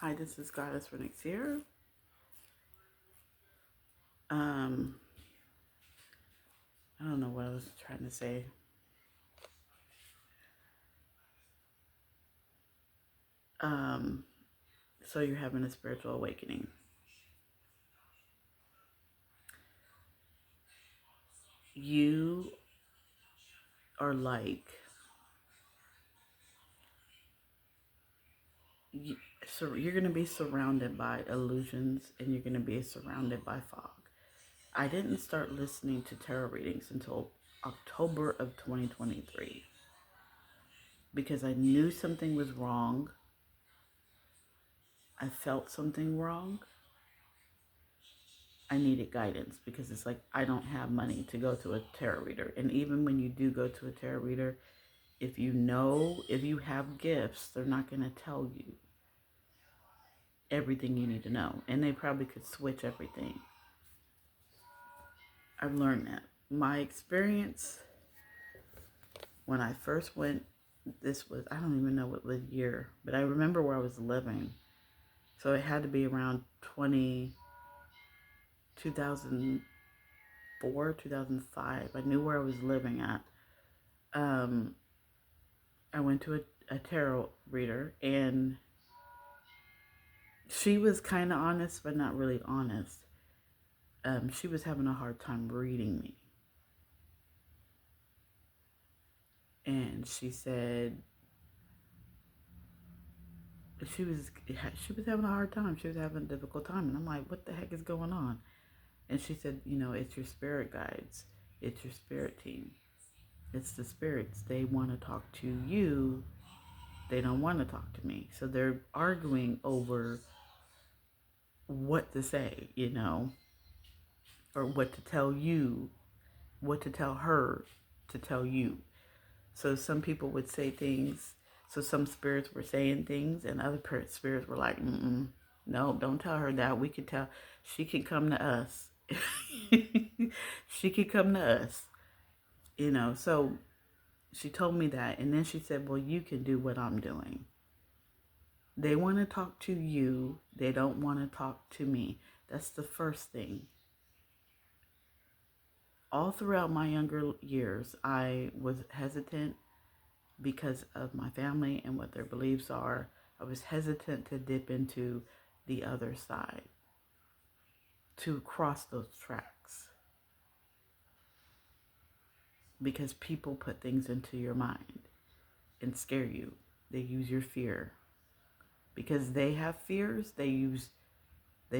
Hi, this is Goddess Renix here. Um, I don't know what I was trying to say. Um, so you're having a spiritual awakening. You are like, you, so you're going to be surrounded by illusions and you're going to be surrounded by fog. I didn't start listening to tarot readings until October of 2023 because I knew something was wrong. I felt something wrong. I needed guidance because it's like I don't have money to go to a tarot reader. And even when you do go to a tarot reader, if you have gifts, they're not going to tell you everything you need to know. And they probably could switch everything. I've learned that. My experience when I first went, this was, I don't even know what the year, but I remember where I was living. So it had to be around 2004, 2005. I knew where I was living at. Um, I went to a tarot reader and she was kind of honest, but not really honest. She was having a hard time reading me. And she said she was having a hard time. She was having a difficult time. And I'm like, what the heck is going on? And she said, it's your spirit guides. It's your spirit team. It's the spirits. They want to talk to you. They don't want to talk to me. So they're arguing over what to say, or what to tell you, what to tell her to tell you. So some people would say things. So some spirits were saying things, and other spirits were like, no, don't tell her that. We could tell. She can come to us. She could come to us. So she told me that. And then she said, well, you can do what I'm doing. They want to talk to you. They don't want to talk to me. That's the first thing. All throughout my younger years, I was hesitant because of my family and what their beliefs are. I was hesitant to dip into the other side, to cross those tracks, because people put things into your mind and scare you. They use your fear. Because they have fears, they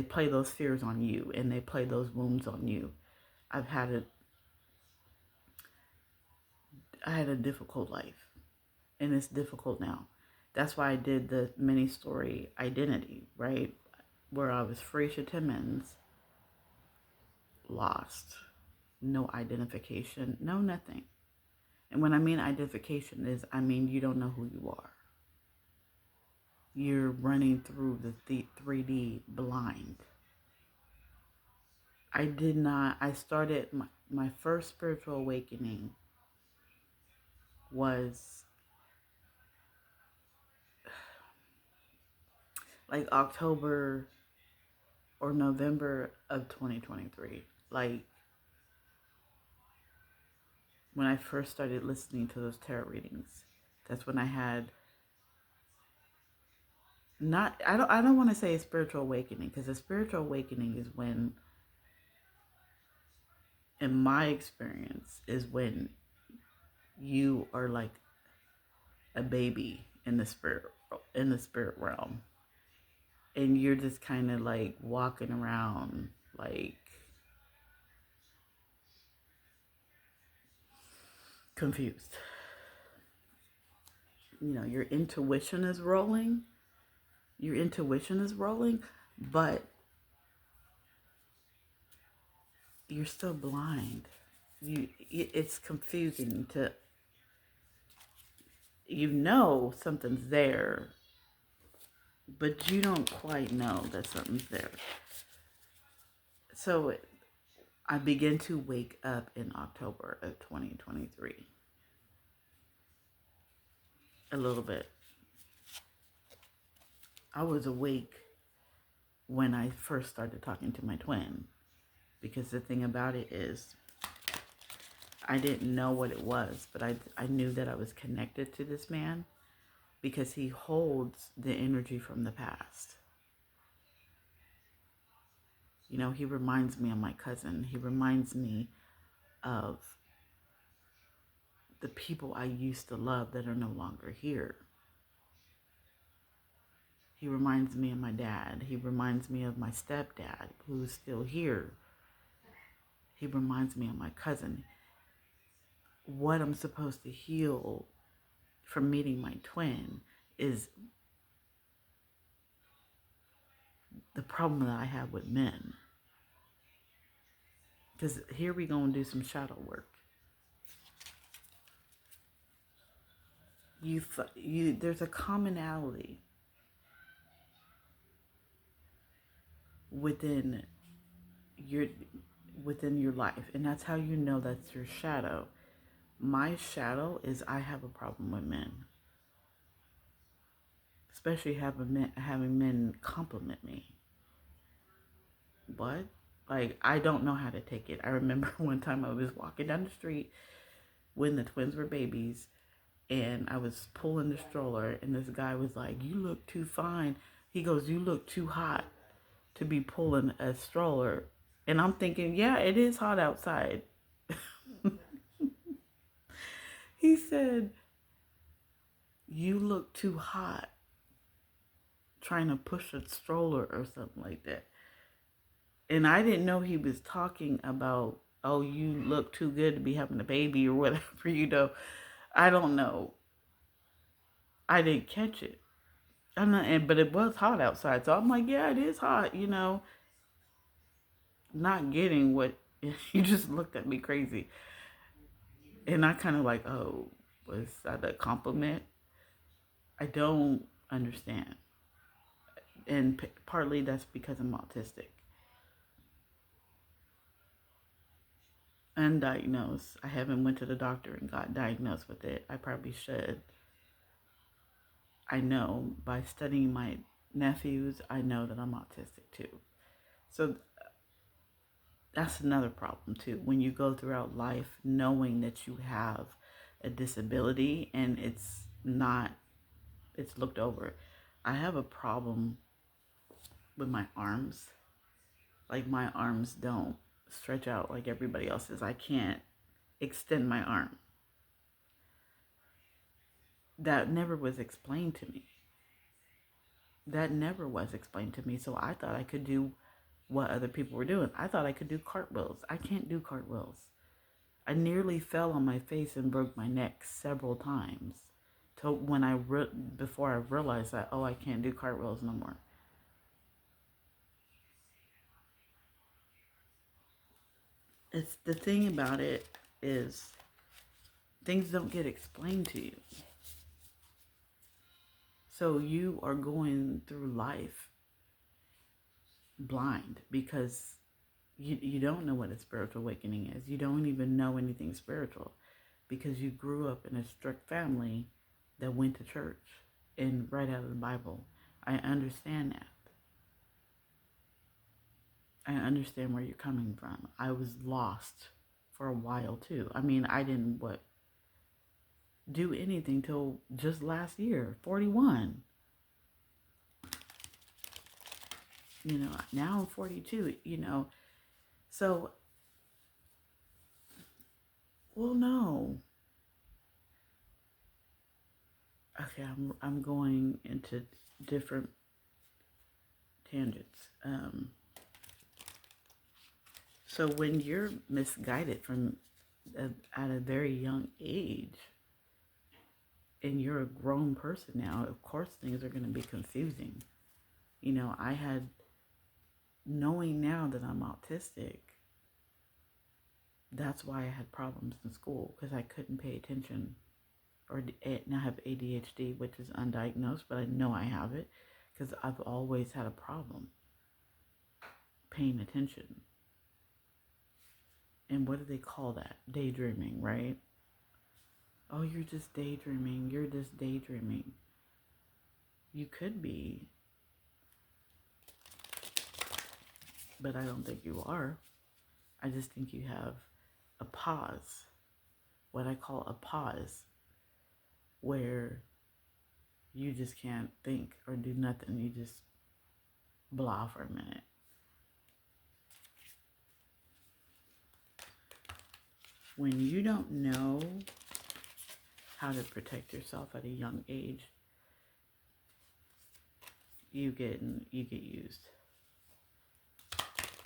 play those fears on you and they play those wounds on you. I had a difficult life, and it's difficult now. That's why I did the mini story identity, right? Where I was Freisha Timmons, lost, no identification, no nothing. And when I mean identification I mean you don't know who you are. You're running through the 3D blind. I started, my first spiritual awakening was like October or November of 2023. Like when I first started listening to those tarot readings. That's when I had not I don't want to say a spiritual awakening, because a spiritual awakening is when, in my experience, is when you are like a baby in the spirit realm, and you're just kind of like walking around like confused. Your intuition is rolling. But you're still blind. It's confusing to, something's there, but you don't quite know that something's there. So I began to wake up in October of 2023. A little bit. I was awake when I first started talking to my twin, because the thing about it is I didn't know what it was, but I knew that I was connected to this man because he holds the energy from the past. You know, he reminds me of my cousin. He reminds me of the people I used to love that are no longer here. He reminds me of my dad. He reminds me of my stepdad, who's still here. He reminds me of my cousin. What I'm supposed to heal from meeting my twin is the problem that I have with men. Because here we go and do some shadow work. There's a commonality within your life, and that's how you know that's your shadow. My shadow is I have a problem with men, especially having men compliment me. What? Like, I don't know how to take it. I remember one time I was walking down the street when the twins were babies, and I was pulling the stroller, and this guy was like, "You look too fine." He goes, "You look too hot to be pulling a stroller." And I'm thinking, yeah, it is hot outside. He said, "You look too hot trying to push a stroller," or something like that. And I didn't know he was talking about, oh, you look too good to be having a baby or whatever, you know. I don't know. I didn't catch it. But it was hot outside. So I'm like, yeah, it is hot, you know. Not getting what, you just looked at me crazy. And I kind of like, oh, was that a compliment? I don't understand. And partly that's because I'm autistic. Undiagnosed. I haven't went to the doctor and got diagnosed with it. I probably should. I know by studying my nephews, I know that I'm autistic too. So that's another problem too. When you go throughout life knowing that you have a disability and it's looked over. I have a problem with my arms. Like, my arms don't stretch out like everybody else's. I can't extend my arm. That never was explained to me. So I thought I could do what other people were doing. I thought I could do cartwheels. I can't do cartwheels. I nearly fell on my face and broke my neck several times. Before I realized that, oh, I can't do cartwheels no more. It's the thing about it is things don't get explained to you. So you are going through life blind because you don't know what a spiritual awakening is. You don't even know anything spiritual because you grew up in a strict family that went to church and read out of the Bible. I understand that. I understand where you're coming from. I was lost for a while too. I mean, I didn't do anything till just last year, 41. You know, now I'm 42, you know. So, well, no. Okay, I'm going into different tangents. So when you're misguided at a very young age, and you're a grown person now, of course things are going to be confusing. You know, knowing now that I'm autistic, that's why I had problems in school, because I couldn't pay attention. Or now I have ADHD, which is undiagnosed, but I know I have it because I've always had a problem paying attention. And what do they call that? Daydreaming, right? Oh, you're just daydreaming. You're just daydreaming. You could be, but I don't think you are. I just think you have a pause, what I call a pause, where you just can't think or do nothing. You just blah for a minute. When you don't know how to protect yourself at a young age, you get used,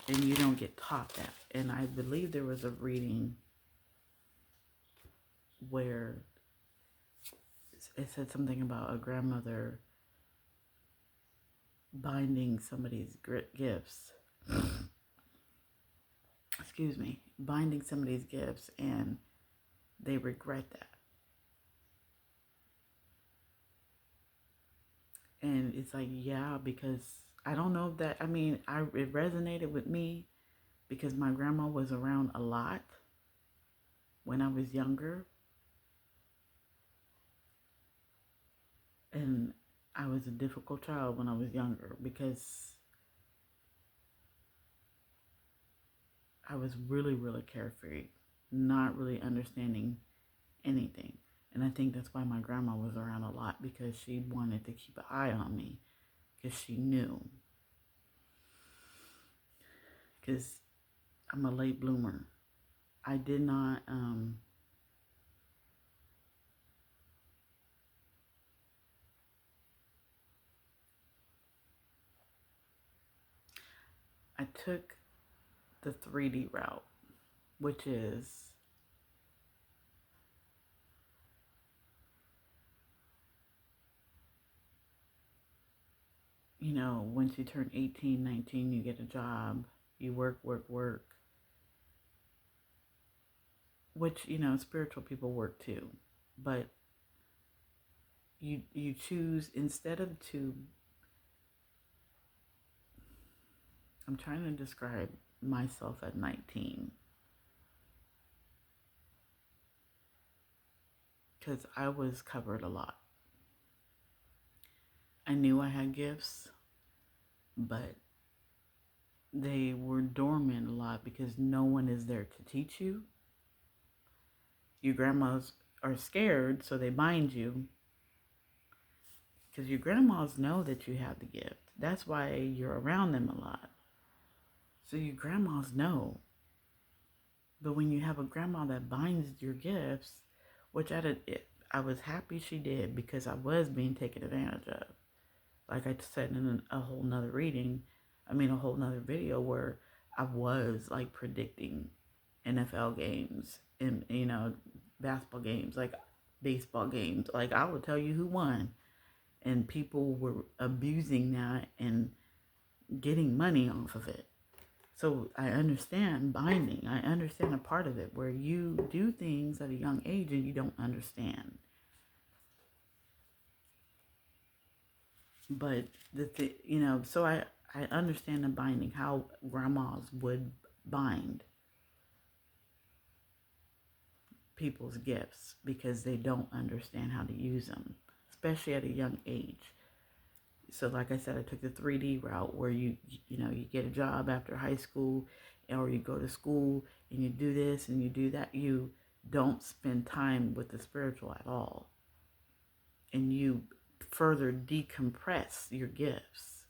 and you don't get taught that. And I believe there was a reading where it said something about a grandmother binding somebody's gifts. Excuse me, binding somebody's gifts, and they regret that. And it's like, yeah, because I don't know if that, I mean, it resonated with me because my grandma was around a lot when I was younger. And I was a difficult child when I was younger because I was really, really carefree, not really understanding anything. And I think that's why my grandma was around a lot, because she wanted to keep an eye on me, because she knew. Because I'm a late bloomer. I did not, I took the 3D route, which is, you know, once you turn 18, 19, you get a job, you work, which, you know, spiritual people work too. But you choose, instead of to, I'm trying to describe myself at 19, because I was covered a lot. I knew I had gifts, but they were dormant a lot because no one is there to teach you. Your grandmas are scared, so they bind you, because your grandmas know that you have the gift. That's why you're around them a lot. So your grandmas know. But when you have a grandma that binds your gifts, which I was happy she did, because I was being taken advantage of. Like I said in a whole nother a whole nother video, where I was like predicting NFL games and, you know, basketball games, like baseball games. Like I would tell you who won, and people were abusing that and getting money off of it. So I understand binding. I understand a part of it where you do things at a young age and you don't understand. But so I understand the binding, how grandmas would bind people's gifts because they don't understand how to use them, especially at a young age. So like I said, I took the 3D route where you get a job after high school, or you go to school and you do this and you do that. You don't spend time with the spiritual at all. And you further decompress your gifts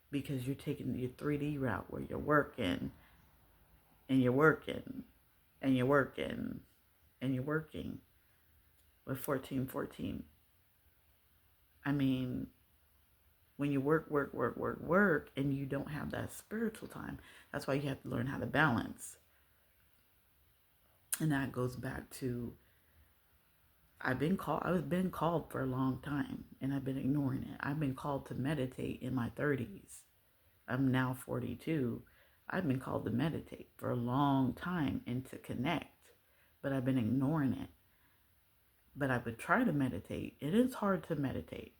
because you're taking your 3D route where you're working and you're working and you're working and you're working with 1414. I mean, when you work, and you don't have that spiritual time, that's why you have to learn how to balance. And that goes back to, I was been called for a long time, and I've been ignoring it. I've been called to meditate in my 30s. I'm now 42. I've been called to meditate for a long time and to connect, but I've been ignoring it. But I would try to meditate. It is hard to meditate.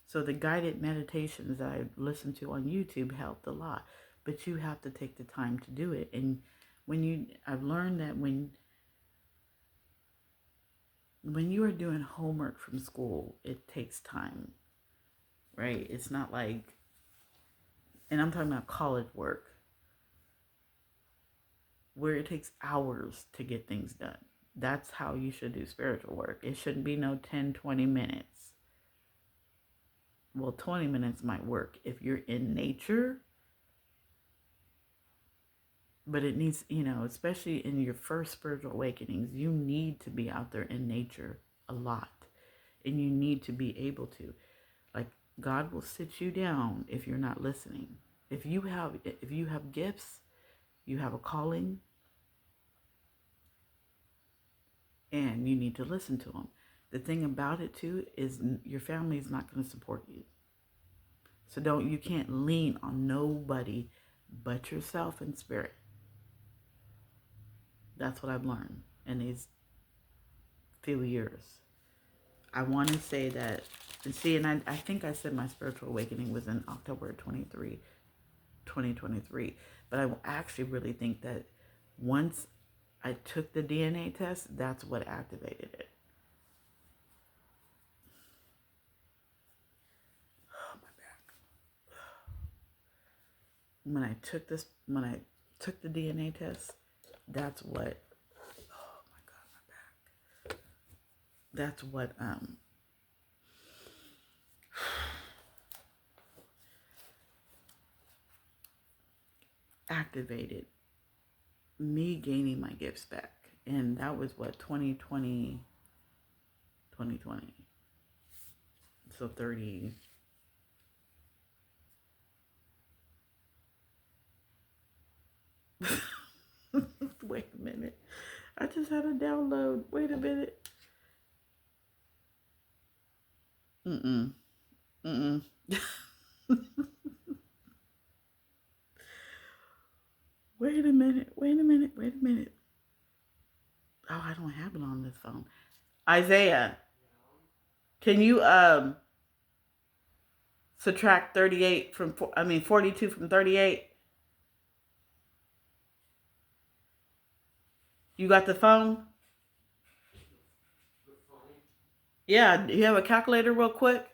So the guided meditations that I listened to on YouTube helped a lot, but you have to take the time to do it. And I've learned that when you are doing homework from school, it takes time, right? It's not like and I'm talking about college work, where it takes hours to get things done. That's how you should do spiritual work. It shouldn't be no 10, 20 minutes. Well, 20 minutes might work if you're in nature, but it needs, especially in your first spiritual awakenings, you need to be out there in nature a lot. And you need to be able to. Like, God will sit you down if you're not listening. If you have gifts, you have a calling, and you need to listen to them. The thing about it too is your family is not going to support you. So you can't lean on nobody but yourself and spirit. That's what I've learned in these few years. I want to say that, and I think I said my spiritual awakening was in October 2023. But I actually really think that once I took the DNA test, that's what activated it. Oh, my back. When I took the DNA test, that's what, oh my God, my back. That's what, activated me gaining my gifts back. And that was what, 2020. So 30. Wait a minute. I just had a download. Wait a minute. Mm-mm. Wait a minute. Oh, I don't have it on this phone. Isaiah, can you subtract 42 from 38? You got the phone? Yeah, you have a calculator real quick?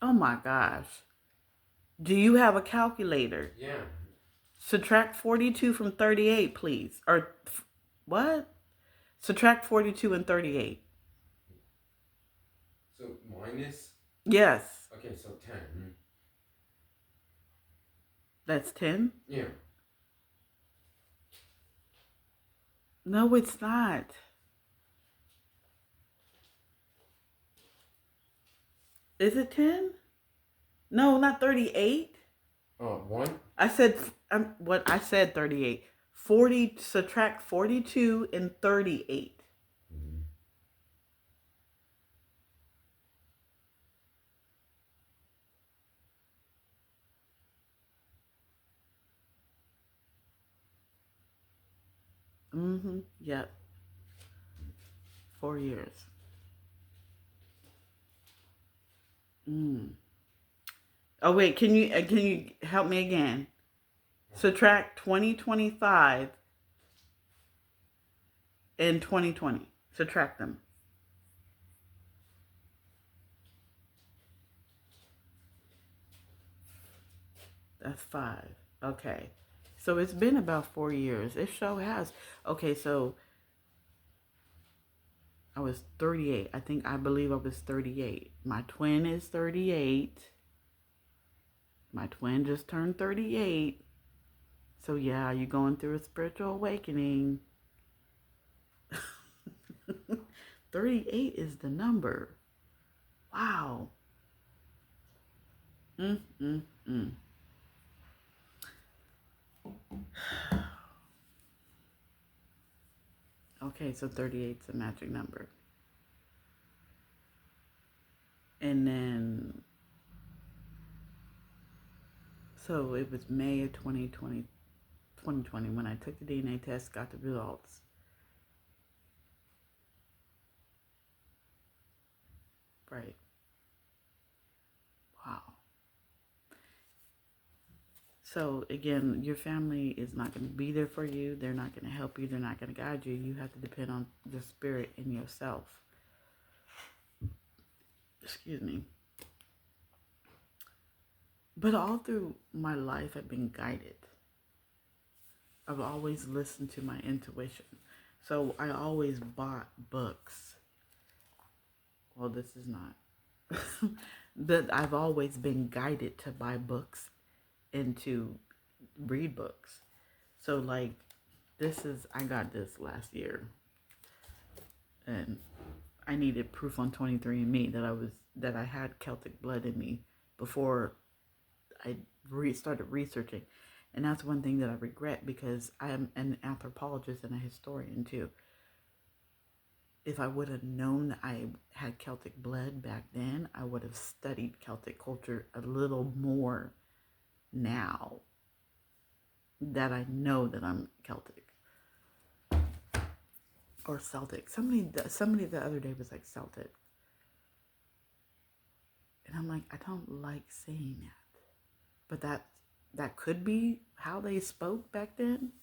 Oh my gosh. Do you have a calculator? Yeah. Subtract 42 from 38, please. Or what? Subtract 42 and 38. So minus? Yes. Okay, so 10. That's 10? Yeah. No, it's not. Is it 10? No, not 38. Oh, 1? I said, I said 38. 40, subtract 42 and 38. Mm-hmm. Yep. 4 years. Oh wait, can you help me again? Subtract 2025 and 2020. Subtract them. That's 5. Okay. So it's been about 4 years. It sure has. Okay, so I was 38. I believe I was 38. My twin is 38. My twin just turned 38. So yeah, you're going through a spiritual awakening. 38 is the number. Wow. Mm, mm, mm. Okay, so 38 is a magic number. And then, so it was May of 2020 when I took the DNA test, got the results. Right. Wow. So again, your family is not going to be there for you. They're not going to help you. They're not going to guide you. You have to depend on the spirit in yourself. Excuse me. But all through my life, I've been guided. I've always listened to my intuition. So I always bought books. Well, this is not. But I've always been guided to buy books and to read books. So like I got this last year, and I needed proof on 23andMe that I had Celtic blood in me before I started researching. And that's one thing that I regret, because I am an anthropologist and a historian too. If I would have known I had Celtic blood back then, I would have studied Celtic culture a little more now that I know that I'm Celtic or Celtic. Somebody the other day was like Celtic. And I'm like, I don't like saying that. But that could be how they spoke back then.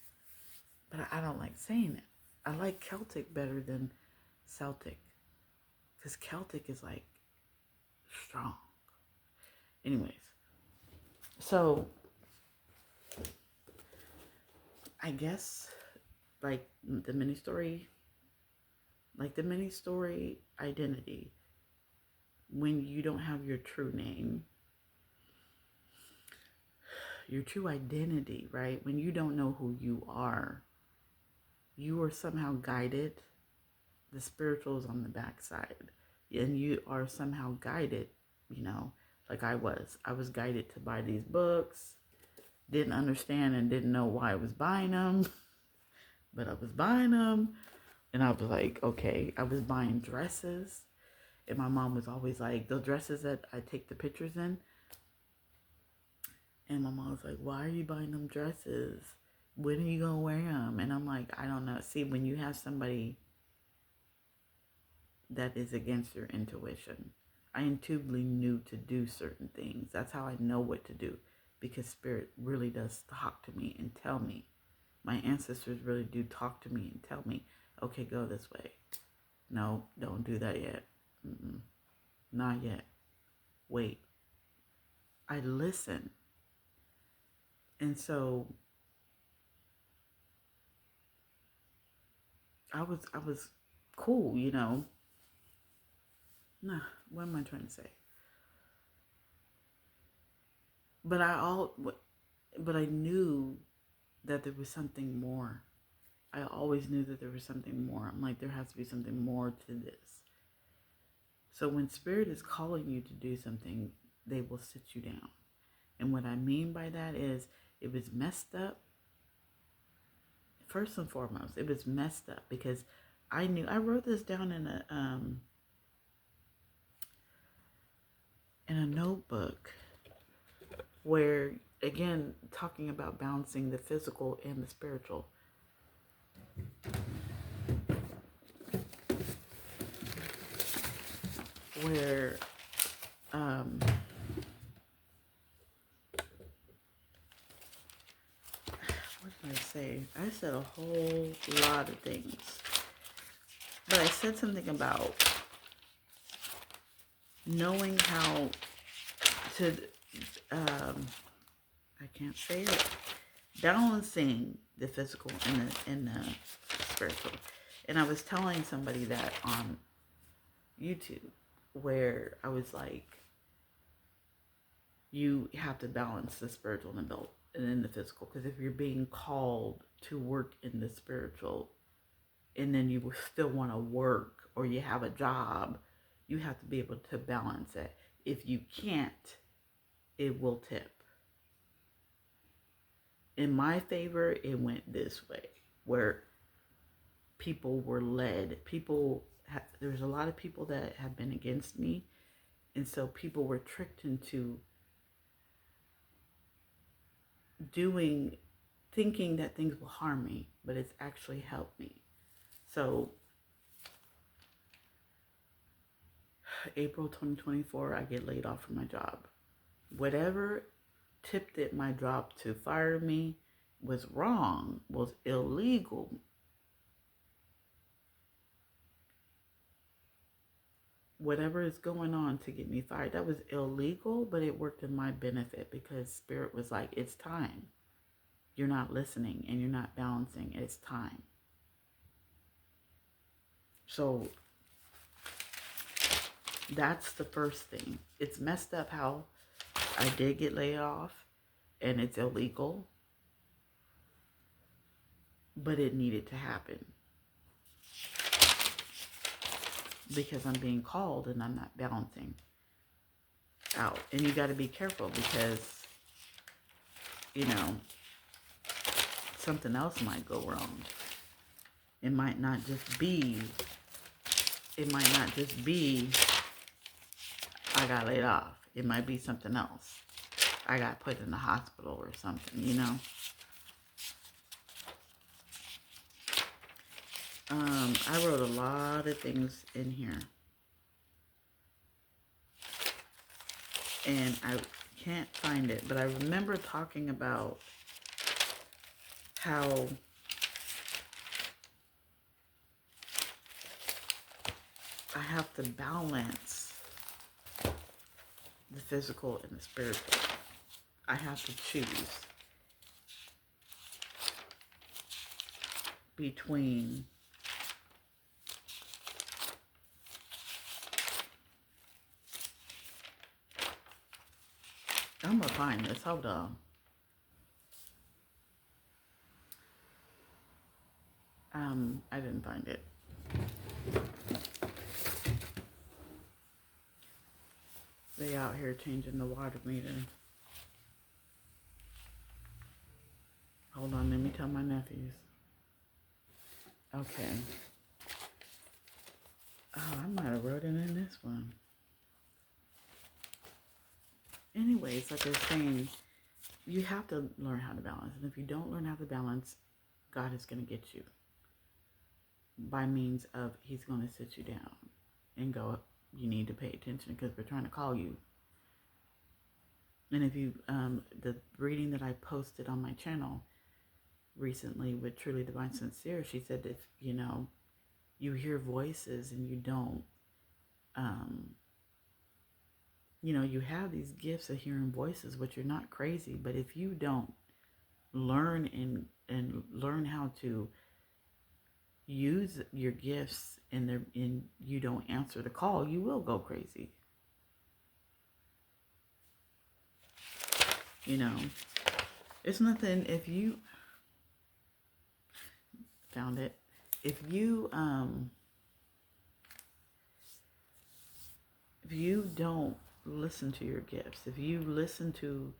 But I don't like saying it. I like Celtic better than Celtic. Because Celtic is like strong. Anyways. So I guess like the mini story identity, when you don't have your true name, your true identity, right? When you don't know who you are somehow guided. The spiritual is on the backside, and you are somehow guided, like I was guided to buy these books. Didn't understand and didn't know why I was buying them, but I was buying them. And I was like, okay. I was buying dresses, and my mom was always like, the dresses that I take the pictures in. And my mom was like, why are you buying them dresses? When are you going to wear them? And I'm like, I don't know. See, when you have somebody that is against your intuition, I intuitively knew to do certain things. That's how I know what to do, because spirit really does talk to me and tell me. My ancestors really do talk to me and tell me, okay, go this way. No, don't do that yet. Not yet. Wait. I listen. And so I was cool, Nah, what am I trying to say? But I knew that there was something more. I always knew that there was something more. I'm like, there has to be something more to this. So when spirit is calling you to do something, they will sit you down. And what I mean by that is, it was messed up. First and foremost, it was messed up because I wrote this down in a notebook, where, again, talking about balancing the physical and the spiritual. Where what did I say? I said a whole lot of things. But I said something about knowing how to I can't say it. Balancing the physical and the spiritual. And I was telling somebody that on YouTube, where I was like, you have to balance the spiritual and then the physical. Because if you're being called to work in the spiritual, and then you still want to work, or you have a job, you have to be able to balance it. If you can't, it will tip. In my favor, it went this way, where people were led. There's a lot of people that have been against me, and so people were tricked into thinking that things will harm me, but it's actually helped me. So April 2024, I get laid off from my job. Whatever tipped it my drop to fire me was wrong, was illegal. Whatever is going on to get me fired, that was illegal, but it worked in my benefit because Spirit was like, it's time. You're not listening and you're not balancing. It's time. So that's the first thing. It's messed up how I did get laid off and it's illegal, but it needed to happen because I'm being called and I'm not balancing out. And you got to be careful because, you know, something else might go wrong. It might not just be I got laid off. It might be something else. I got put in the hospital or something, you know. I wrote a lot of things in here. And I can't find it, but I remember talking about how I have to balance the physical and the spiritual. I have to choose between I'm gonna find this. Hold on. I didn't find it. They out here changing the water meter. Hold on, let me tell my nephews. Okay. Oh, I might have wrote it in this one. Anyways, like I was saying, you have to learn how to balance. And if you don't learn how to balance, God is going to get you. By means of, he's going to sit you down and go, you need to pay attention because we're trying to call you. And if you, the reading that I posted on my channel recently with Truly Divine Sincere, she said if, you know, you hear voices and you don't, you know, you have these gifts of hearing voices, which you're not crazy, but if you don't learn and learn how to use your gifts and you don't answer the call, you will go crazy. You know, it's nothing if you found it. If you don't listen to your gifts, if you listen to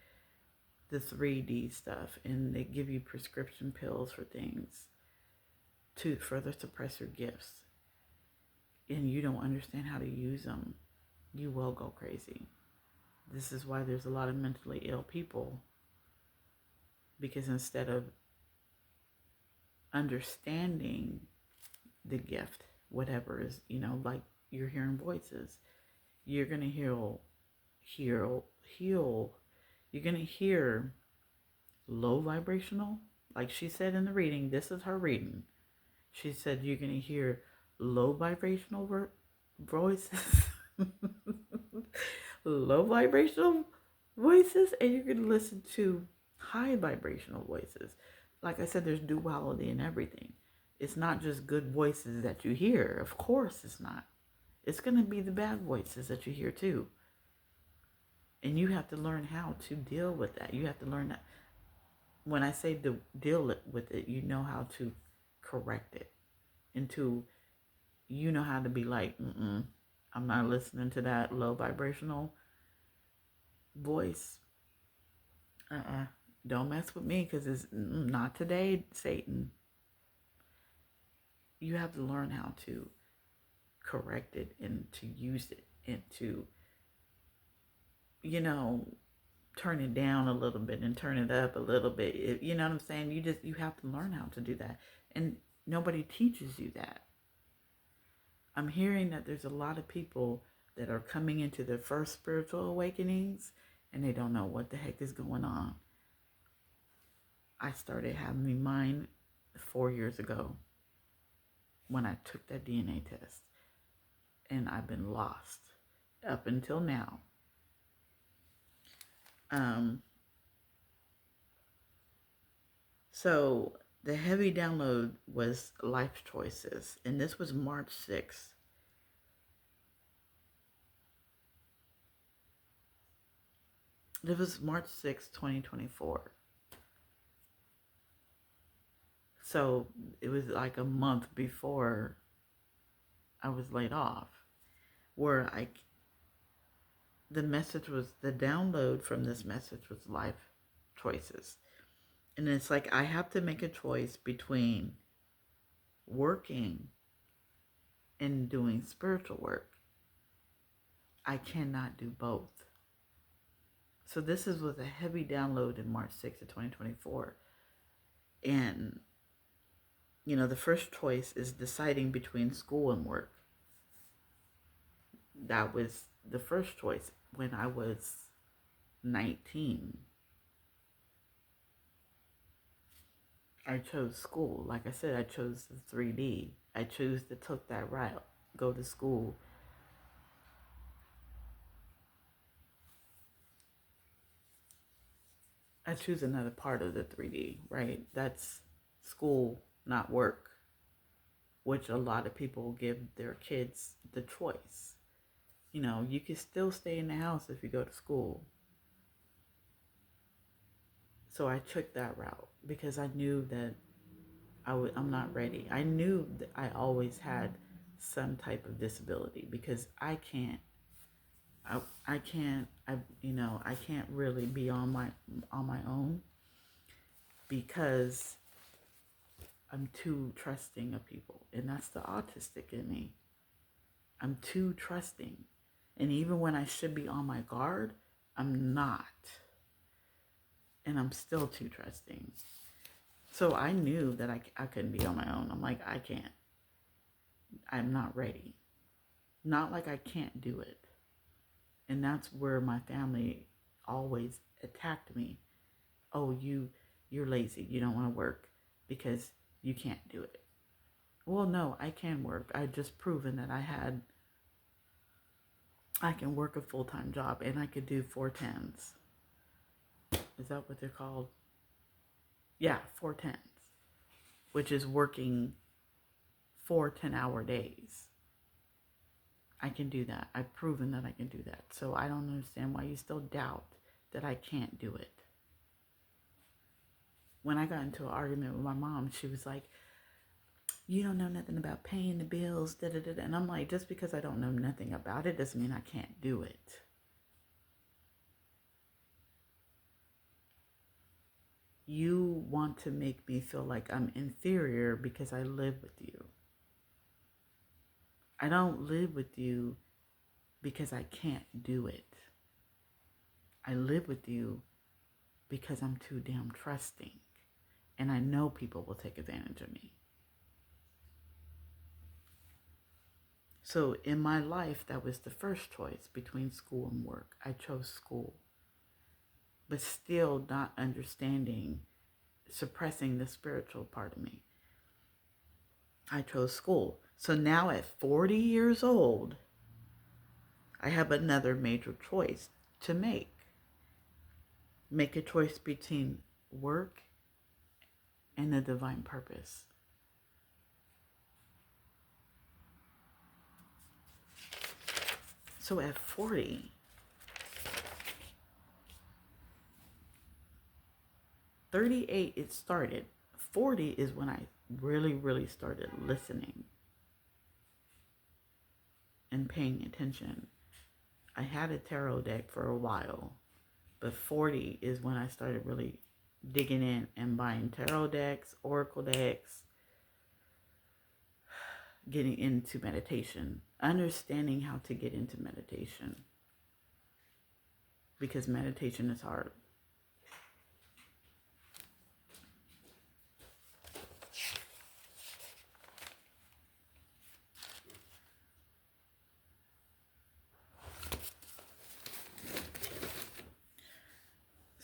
the 3D stuff and they give you prescription pills for things to further suppress your gifts and you don't understand how to use them, you will go crazy. This is why there's a lot of mentally ill people, because instead of understanding the gift, whatever is, you know, like you're hearing voices, you're going to heal, you're going to hear low vibrational, like she said in the reading, this is her reading. She said you're going to hear low vibrational voices, low vibrational voices, and you're going to listen to high vibrational voices. Like I said, there's duality in everything. It's not just good voices that you hear. Of course it's not. It's going to be the bad voices that you hear too. And you have to learn how to deal with that. You have to learn that. When I say to deal with it, you know how to correct it. And you know how to be like, I'm not listening to that low vibrational voice. Don't mess with me because it's not today, Satan. You have to learn how to correct it and to use it and to, you know, turn it down a little bit and turn it up a little bit. You know what I'm saying? You have to learn how to do that. And nobody teaches you that. I'm hearing that there's a lot of people that are coming into their first spiritual awakenings and they don't know what the heck is going on. I started having mine 4 years ago when I took that DNA test, and I've been lost up until now. So the heavy download was life choices, and this was March 6th. It was March 6th, 2024. So it was like a month before I was laid off, where the download from this message was life choices. And it's like I have to make a choice between working and doing spiritual work. I cannot do both. So this was a heavy download in March 6th of 2024. And, the first choice is deciding between school and work. That was the first choice when I was 19. I chose school. Like I said, I chose the 3D. I chose to take that route, go to school. I choose another part of the 3D, right? That's school, not work, which a lot of people give their kids the choice. You can still stay in the house if you go to school. So I took that route because I knew that I'm not ready. I knew that I always had some type of disability because I can't really be on my own because I'm too trusting of people, and that's the autistic in me. I'm too trusting, and even when I should be on my guard, I'm not, and I'm still too trusting. So I knew that I couldn't be on my own. I'm like, I can't. I'm not ready. Not like I can't do it. And that's where my family always attacked me. Oh, you're lazy. You don't want to work because you can't do it. Well, no, I can work. I just proven that I can work a full-time job, and I could do 410s. Is that what they're called? Yeah, 410s, which is working 4 10-hour days. I can do that. I've proven that I can do that. So I don't understand why you still doubt that I can't do it. When I got into an argument with my mom, she was like, you don't know nothing about paying the bills, da da da. And I'm like, just because I don't know nothing about it doesn't mean I can't do it. You want to make me feel like I'm inferior because I live with you. I don't live with you because I can't do it. I live with you because I'm too damn trusting. And I know people will take advantage of me. So in my life, that was the first choice between school and work. I chose school. But still not understanding, suppressing the spiritual part of me. I chose school. So now at 40 years old, I have another major choice to make. Make a choice between work and a divine purpose. So at 40, 38 it started. 40 is when I really, really started listening and paying attention. I had a tarot deck for a while, but 40 is when I started really digging in and buying tarot decks, oracle decks, getting into meditation, understanding how to get into meditation, because meditation is hard.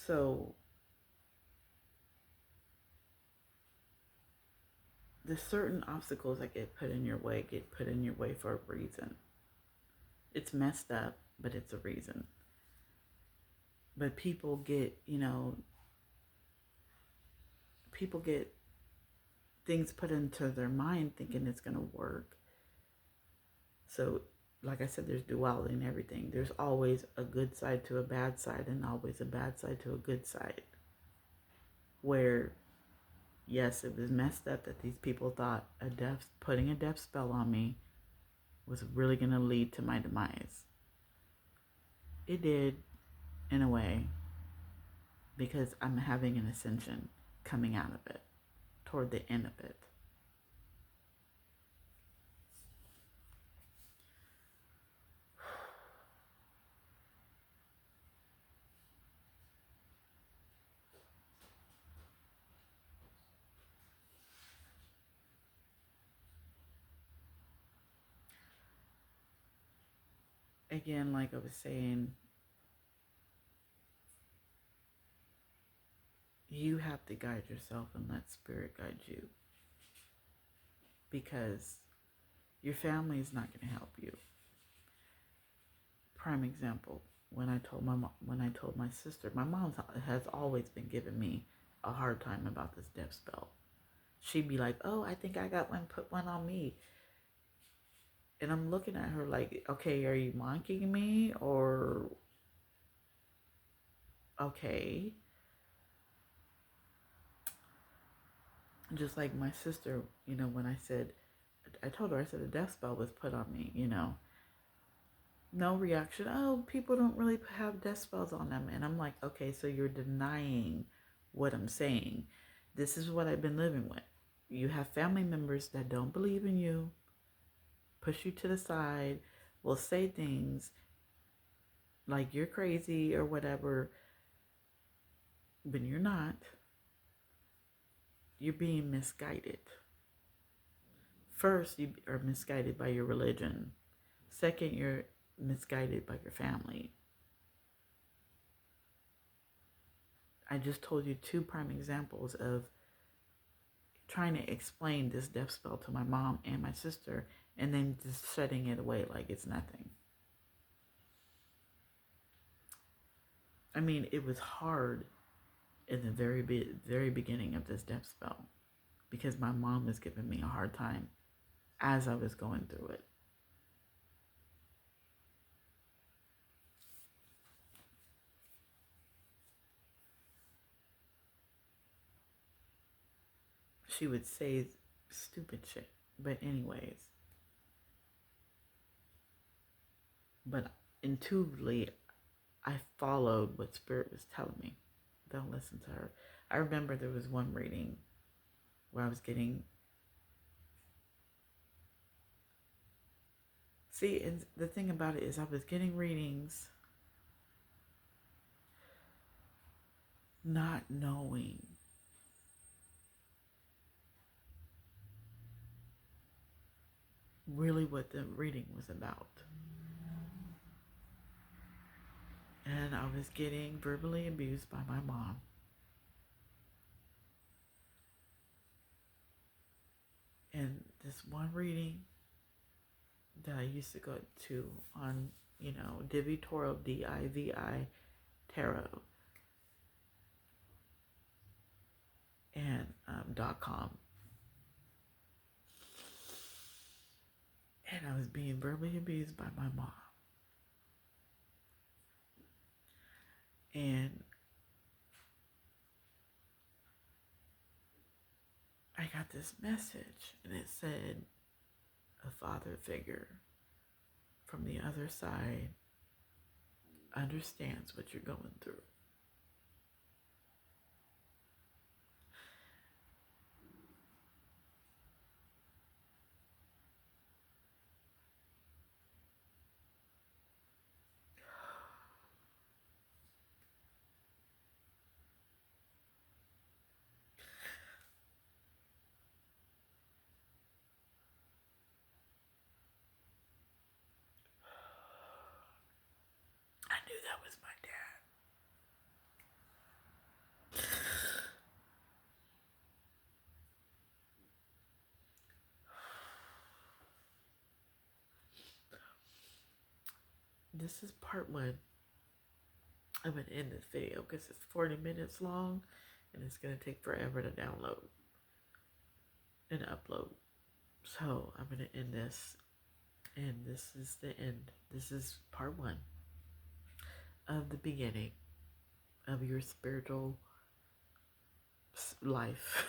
So there's certain obstacles that get put in your way, for a reason. It's messed up, but it's a reason. But people get, people get things put into their mind thinking it's going to work. So, like I said, there's duality in everything. There's always a good side to a bad side, and always a bad side to a good side. Where, yes, it was messed up that these people thought putting a death spell on me was really going to lead to my demise. It did, in a way, because I'm having an ascension coming out of it, toward the end of it. Again, like I was saying, you have to guide yourself and let spirit guide you, because your family is not going to help you. Prime example, when I told my sister, my mom has always been giving me a hard time about this death spell. She'd be like, "Oh, I think I got one, put one on me." And I'm looking at her like, "Okay, are you mocking me, or okay?" Just like my sister, when I told her, I said a death spell was put on me, no reaction. "Oh, people don't really have death spells on them." And I'm like, okay, so you're denying what I'm saying. This is what I've been living with. You have family members that don't believe in you, push you to the side, will say things like you're crazy or whatever, but you're not. You're being misguided. First, you are misguided by your religion. Second, you're misguided by your family. I just told you 2 prime examples of trying to explain this death spell to my mom and my sister, and then just shutting it away like it's nothing. I mean, it was hard in the very beginning of this death spell, because my mom was giving me a hard time as I was going through it. She would say stupid shit, but anyways. But intuitively, I followed what Spirit was telling me. Don't listen to her. I remember there was one reading where I was getting... See, and the thing about it is I was getting readings not knowing really what the reading was about. And I was getting verbally abused by my mom. And this one reading that I used to go to on, Divi Tarot, DIVI Tarot, and .com. And I was being verbally abused by my mom. And I got this message, and it said, a father figure from the other side understands what you're going through. I knew that was my dad. this is part one. I'm going to end this video because it's 40 minutes long and it's going to take forever to download and upload. So I'm going to end this, and this is the end. This is part one of the beginning of your spiritual life.